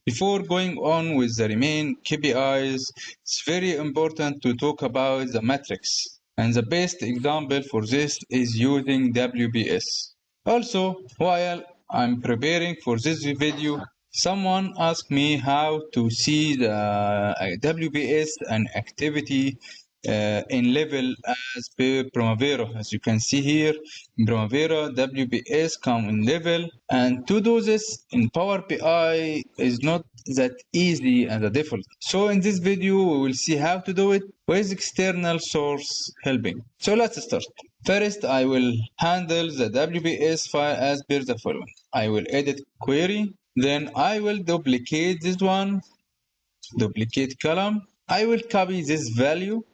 Before going on with the remaining KPIs, it's very important to talk about the matrix. And the best example for this is using WBS. Also, while I'm preparing for this video, someone asked me how to see the WBS and activity in level as per Primavera. As you can see here, in Primavera, WBS come in level, and to do this in Power BI is not that easy as a default. So in this video, we will see how to do it with external source helping. So let's start. First, I will handle the WBS file as per the following. I will edit query, then I will duplicate this one, duplicate column. I will copy this value.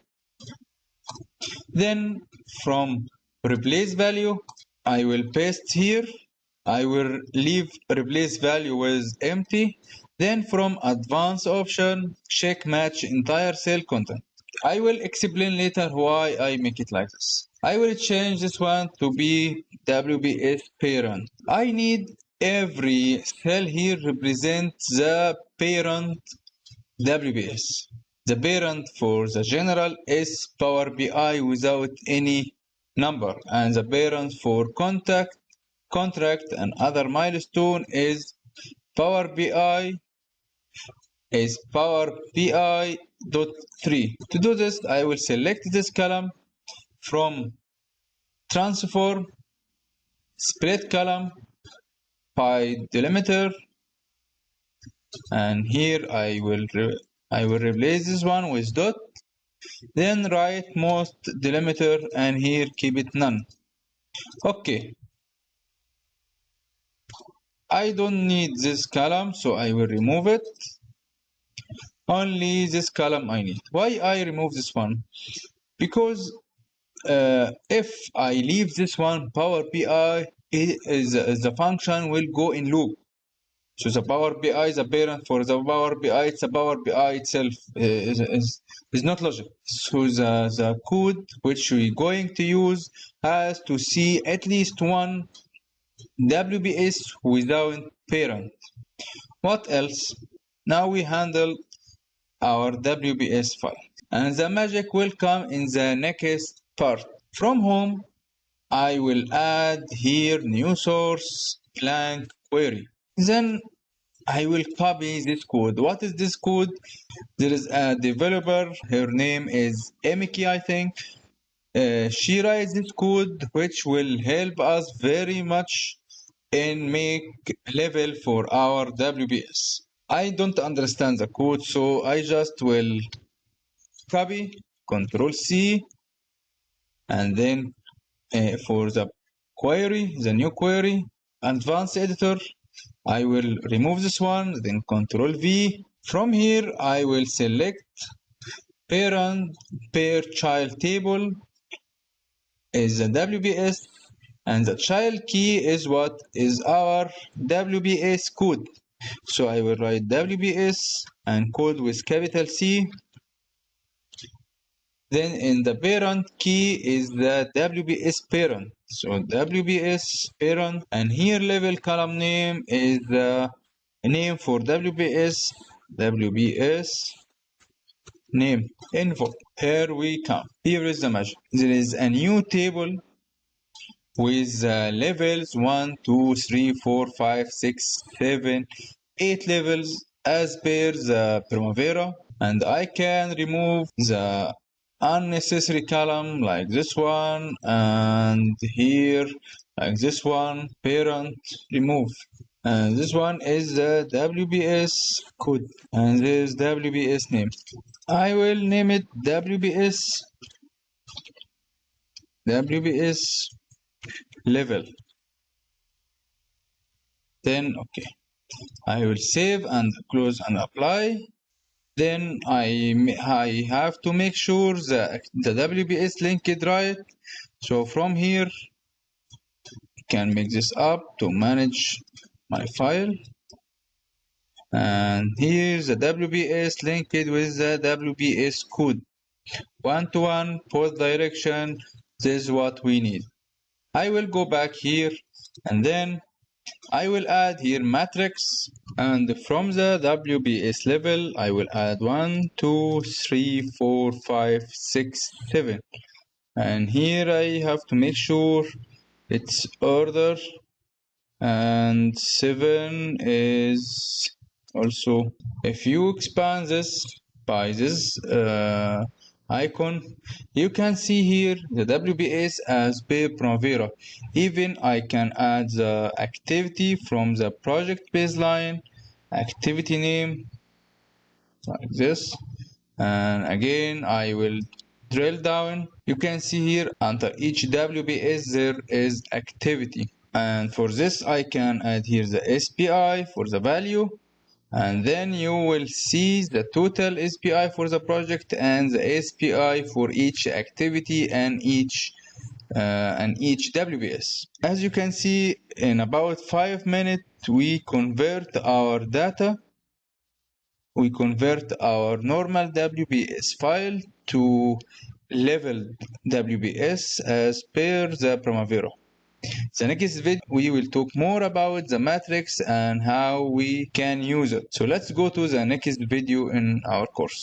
Then from replace value, I will paste here. I will leave replace value with empty. Then from advanced option, check match entire cell content. I will explain later why I make it like this. I will change this one to be WBS parent. I need every cell here represent the parent WBS. The parent for the general is Power BI without any number, and the parent for contract and other milestone is Power BI .3. To do this, I will select this column from transform, split column by delimiter, and here I will replace this one with dot, then write most delimiter and here keep it none. Okay, I don't need this column, so I will remove it. Only this column I need. Why I remove this one? Because if I leave this one, Power BI the function will go in loop. So the Power BI is a parent for the Power BI. It's a Power BI itself is not logic. So the code which we're going to use has to see at least one WBS without parent. What else? Now we handle our WBS file, and the magic will come in the next part. From home, I will add here new source blank query. Then I will copy this code. What is this code? There is a developer, her name is Emiki, I think. She writes this code which will help us very much in make level for our WBS. I don't understand the code, so I just will copy, Control C, and then for the query, the new query, advanced editor, I will remove this one, then Control V. From here, I will select parent pair child table is the WBS, and the child key is what is our WBS code. So I will write WBS and code with capital C. Then in the parent key is the WBS parent. So WBS parent, and here level column name is the name for WBS name info. Here we come. Here is the magic. There is a new table with levels 1, 2, 3, 4, 5, 6, 7, 8 levels as per the Primavera, and I can remove the unnecessary column like this one, and here like this one, parent remove. And this one is the WBS code, and this is WBS name. I will name it WBS level. Then okay, I will save and close and apply. Then I have to make sure that the WBS linked right. So from here, I can make this up to manage my file. And here's the WBS linked with the WBS code. One-to-one, both direction. This is what we need. I will go back here, and then I will add here matrix, and from the WBS level I will add 1, 2, 3, 4, 5, 6, 7, and here I have to make sure it's order, and 7 is also. If you expand this by this icon, you can see here the WBS as per Primavera. Even I can add the activity from the project baseline, activity name, like this, and again I will drill down. You can see here under each WBS there is activity, and for this I can add here the SPI for the value, and then you will see the total SPI for the project and the SPI for each activity and each WBS. As you can see, in about 5 minutes we convert our data. We convert our normal WBS file to leveled WBS as per the Primavera. The next video we will talk more about the matrix and how we can use it. So let's go to the next video in our course.